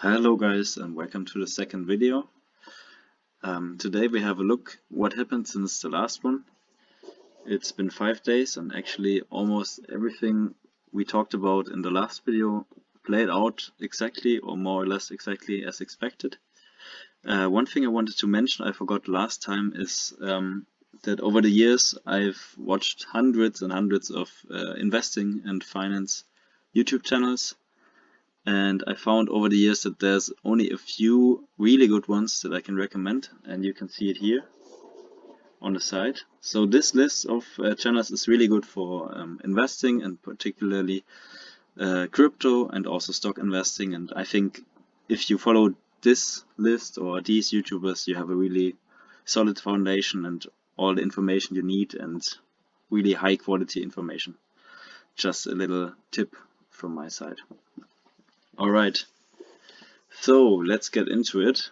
Hello guys, and welcome to the second video. Today we have a look what happened since the last one. It's been 5 days and actually almost everything we talked about in the last video played out exactly or more or less exactly as expected. One thing I wanted to mention I forgot last time is that over the years I've watched hundreds and hundreds of investing and finance YouTube channels. And I found over the years that there's only a few really good ones that I can recommend, and you can see it here on the side. So this list of channels is really good for investing, and particularly crypto and also stock investing. And I think if you follow this list or these YouTubers, you have a really solid foundation and all the information you need and really high quality information. Just a little tip from my side. Alright, so let's get into it.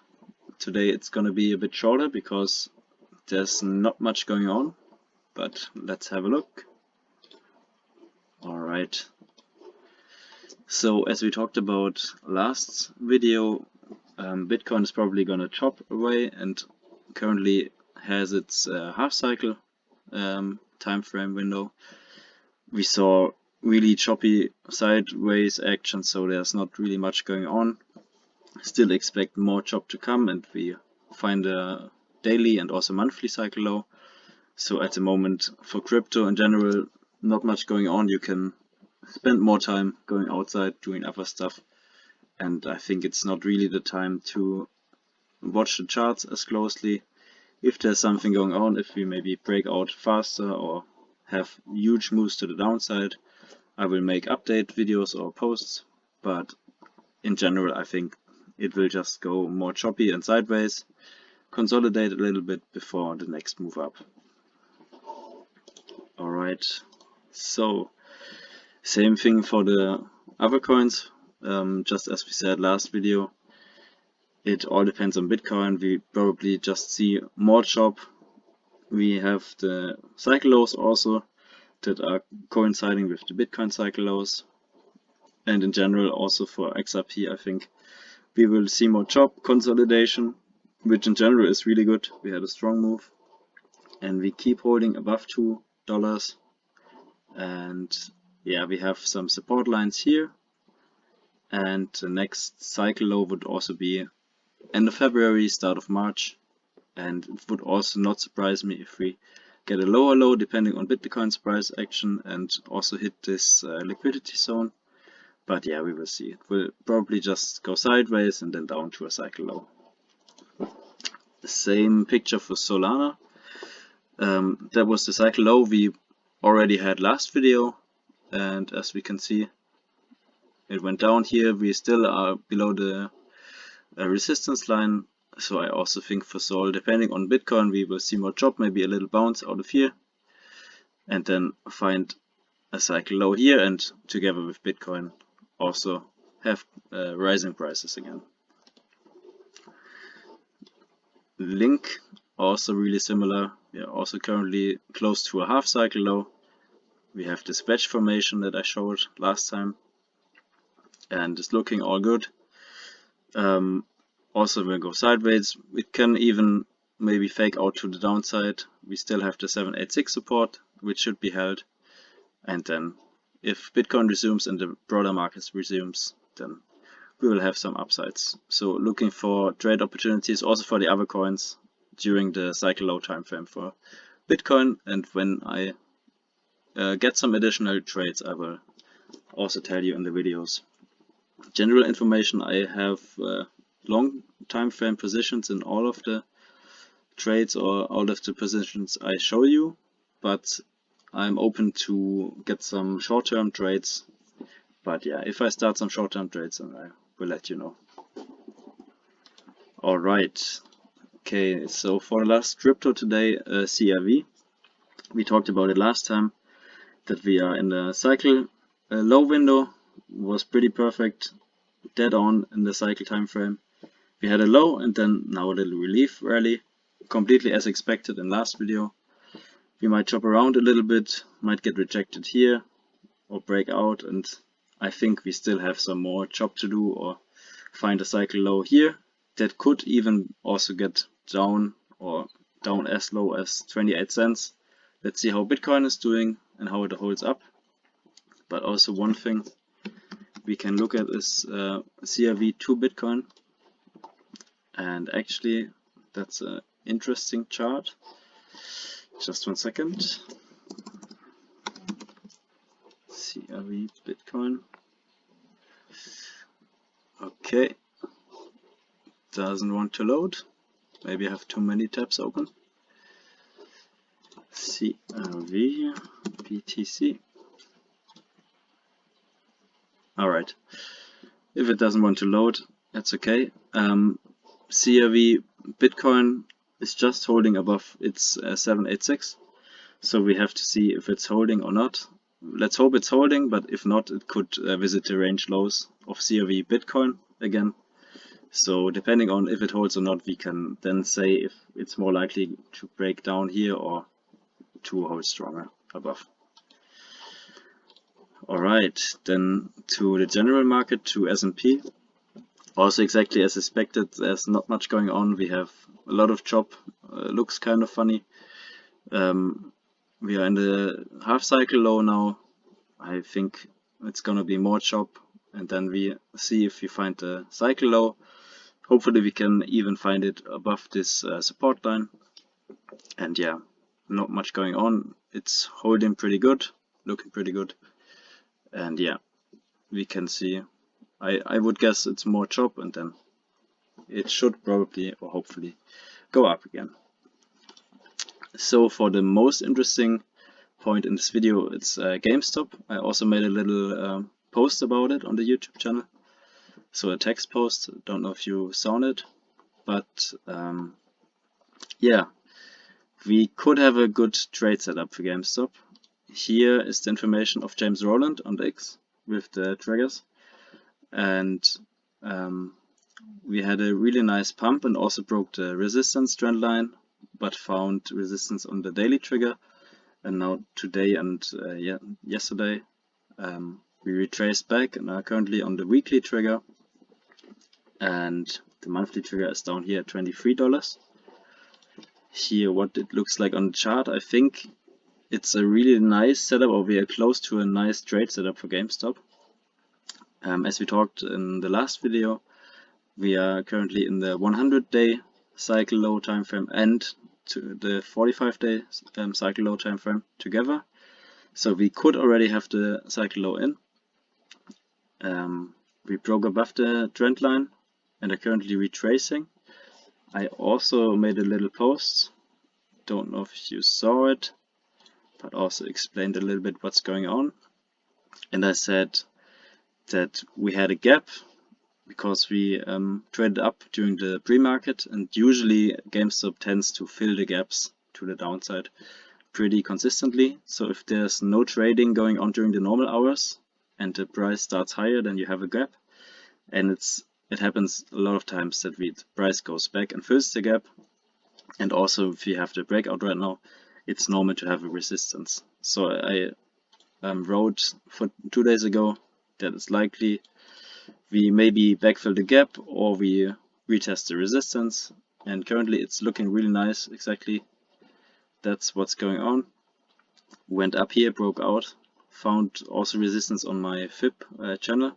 Today it's gonna be a bit shorter because there's not much going on, but let's have a look. Alright, so as we talked about last video, Bitcoin is probably gonna chop away and currently has its half cycle time frame window. We saw really choppy sideways action, so there's not really much going on. Still expect more chop to come, and we find a daily and also monthly cycle low. So at the moment for crypto in general, not much going on. You can spend more time going outside doing other stuff, and I think it's not really the time to watch the charts as closely. If there's something going on, if we maybe break out faster or have huge moves to the downside, I will make update videos or posts, but in general I think it will just go more choppy and sideways, consolidate a little bit before the next move up. Alright, so same thing for the other coins, just as we said last video, it all depends on Bitcoin. We probably just see more chop. We have the cycle lows also that are coinciding with the Bitcoin cycle lows, and in general also for XRP I think we will see more chop, consolidation, which in general is really good. We had a strong move and we keep holding above $2, and yeah, we have some support lines here, and the next cycle low would also be end of February, start of March, and it would also not surprise me if we get a lower low depending on Bitcoin's price action and also hit this liquidity zone. But yeah, we will see. It will probably just go sideways and then down to a cycle low. The same picture for Solana. That was the cycle low we already had last video, and as we can see, it went down here. We still are below the resistance line. So I also think for Sol, depending on Bitcoin, we will see more chop, maybe a little bounce out of here, and then find a cycle low here, and together with Bitcoin also have rising prices again. Link, also really similar. We are also currently close to a half cycle low. We have this wedge formation that I showed last time, and it's looking all good. Also will go sideways. It can even maybe fake out to the downside. We still have the 786 support, which should be held, and then if Bitcoin resumes and the broader markets resumes, then we will have some upsides. So looking for trade opportunities also for the other coins during the cycle low time frame for Bitcoin, and when I get some additional trades I will also tell you in the videos. General information, I have long time frame positions in all of the trades or all of the positions I show you, but I'm open to get some short-term trades. But yeah, if I start some short-term trades, then I will let you know. Alright, okay, so for the last crypto today, CRV. We talked about it last time, that we are in the cycle low window, was pretty perfect, dead on in the cycle time frame. We had a low and then now a little relief rally, completely as expected in last video. We might chop around a little bit, might get rejected here or break out, and I think we still have some more chop to do, or find a cycle low here. That could even also get down, or down as low as 28 cents. Let's see how Bitcoin is doing and how it holds up. But also one thing we can look at is CRV to Bitcoin, and actually that's an interesting chart. Just 1 second. CRV Bitcoin. Okay, doesn't want to load. Maybe I have too many tabs open. CRV BTC. Alright, if it doesn't want to load, that's okay. CRV Bitcoin is just holding above its 786, so we have to see if it's holding or not. Let's hope it's holding, but if not, it could visit the range lows of CRV Bitcoin again. So depending on if it holds or not, we can then say if it's more likely to break down here or to hold stronger above. Alright, then to the general market, to S&P. Also exactly as expected, there's not much going on. We have a lot of chop, looks kind of funny. We are in the half cycle low now. I think it's gonna be more chop, and then we see if we find the cycle low. Hopefully we can even find it above this support line. And yeah, not much going on. It's holding pretty good, looking pretty good. And yeah, we can see, I would guess it's more chop, and then it should probably or hopefully go up again. So for the most interesting point in this video, it's GameStop. I also made a little post about it on the YouTube channel. So a text post, don't know if you saw it, but yeah, we could have a good trade setup for GameStop. Here is the information of James Rowland on the X with the triggers, and we had a really nice pump and also broke the resistance trend line, but found resistance on the daily trigger. And now today and yesterday we retraced back and are currently on the weekly trigger, and the monthly trigger is down here at $23. Here what it looks like on the chart, I think it's a really nice setup, or we are close to a nice trade setup for GameStop. As we talked in the last video, we are currently in the 100-day cycle low time frame and to the 45-day cycle low time frame together. So we could already have the cycle low in. We broke above the trend line and are currently retracing. I also made a little post, don't know if you saw it, but also explained a little bit what's going on. And I said that we had a gap because we traded up during the pre-market, and usually GameStop tends to fill the gaps to the downside pretty consistently. So if there's no trading going on during the normal hours and the price starts higher, then you have a gap. And it happens a lot of times that the price goes back and fills the gap. And also if you have the breakout right now, it's normal to have a resistance. So I wrote for 2 days ago that it's likely we maybe backfill the gap or we retest the resistance, and currently it's looking really nice. Exactly, that's what's going on. Went up here, broke out, found also resistance on my Fib channel.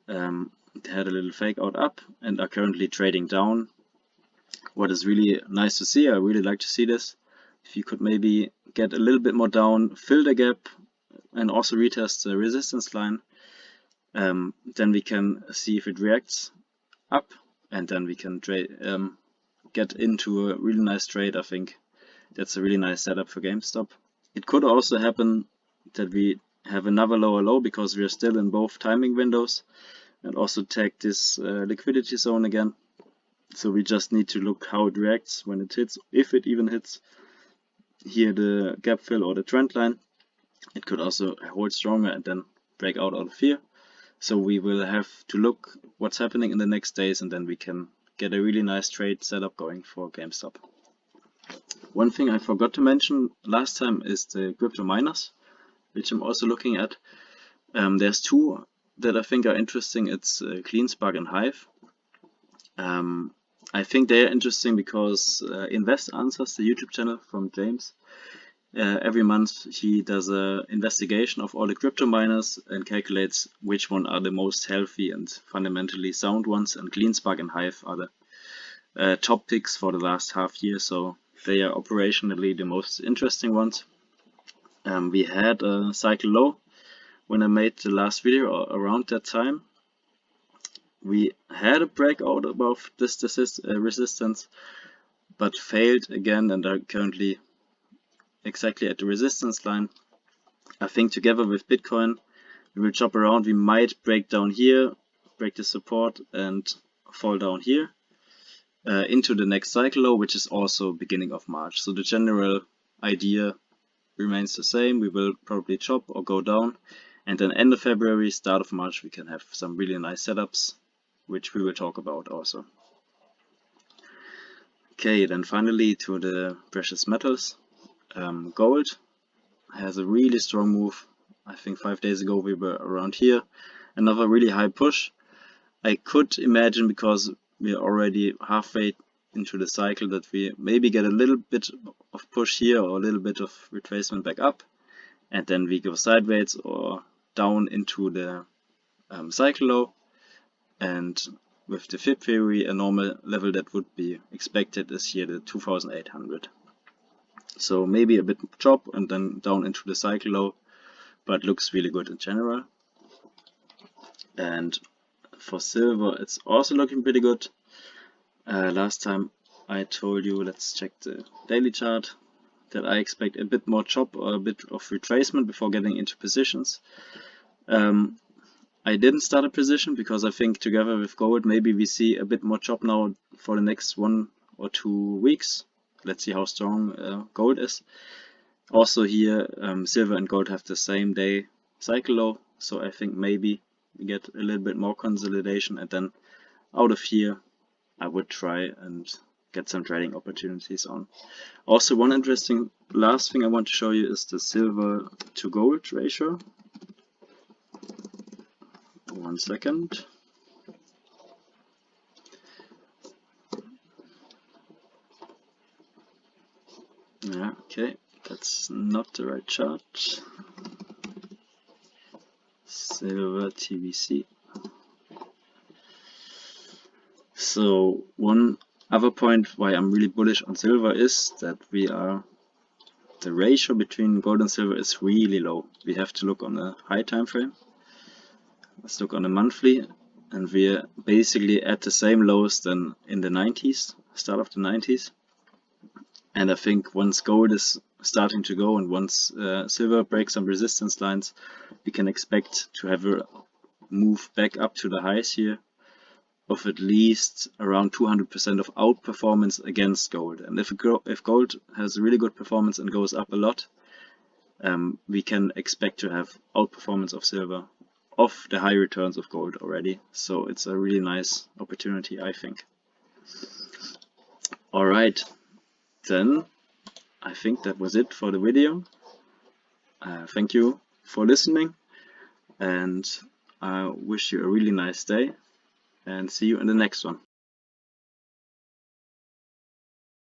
Had a little fake out up and are currently trading down. What is really nice to see, I really like to see this. If you could maybe get a little bit more down, fill the gap and also retest the resistance line, then we can see if it reacts up, and then we can get into a really nice trade. I think that's a really nice setup for GameStop. It could also happen that we have another lower low because we are still in both timing windows, and also tag this liquidity zone again. So we just need to look how it reacts when it hits, if it even hits here the gap fill or the trend line. It could also hold stronger and then break out of here. So we will have to look what's happening in the next days, and then we can get a really nice trade setup going for GameStop. One thing I forgot to mention last time is the crypto miners, which I'm also looking at. There's two that I think are interesting, it's CleanSpark and Hive. I think they are interesting because Invest Answers, the YouTube channel from James, every month he does an investigation of all the crypto miners and calculates which one are the most healthy and fundamentally sound ones, and CleanSpark and Hive are the top picks for the last half year, so they are operationally the most interesting ones. We had a cycle low when I made the last video, or around that time. We had a breakout above this resistance, but failed again and are currently exactly at the resistance line. I think together with Bitcoin, we will chop around. We might break down here, break the support, and fall down here into the next cycle low, which is also beginning of March. So the general idea remains the same. We will probably chop or go down, and then end of February, start of March, we can have some really nice setups, which we will talk about also. Okay, then finally to the precious metals. Gold has a really strong move. I think 5 days ago we were around here. Another really high push. I could imagine, because we are already halfway into the cycle, that we maybe get a little bit of push here or a little bit of retracement back up, and then we go sideways or down into the cycle low. And with the Fib theory, a normal level that would be expected is here, the 2800. So maybe a bit chop and then down into the cycle low, but looks really good in general. And for silver, it's also looking pretty good. Last time I told you, let's check the daily chart, that I expect a bit more chop or a bit of retracement before getting into positions. I didn't start a position because I think together with gold, maybe we see a bit more chop now for the next 1 or 2 weeks. Let's see how strong gold is. Also here, silver and gold have the same day cycle low, so I think maybe we get a little bit more consolidation, and then out of here I would try and get some trading opportunities on. Also, one interesting last thing I want to show you is the silver to gold ratio. 1 second. Yeah, okay, that's not the right chart. Silver TVC. So one other point why I'm really bullish on silver is that the ratio between gold and silver is really low. We have to look on a high time frame. Let's look on a monthly, and we're basically at the same lows than in the 90s, start of the 90s. And I think once gold is starting to go, and once silver breaks some resistance lines, we can expect to have a move back up to the highs here of at least around 200% of outperformance against gold. And if gold has a really good performance and goes up a lot, we can expect to have outperformance of silver of the high returns of gold already. So it's a really nice opportunity, I think. Alright, then I think that was it for the video. Thank you for listening, and I wish you a really nice day, and see you in the next one.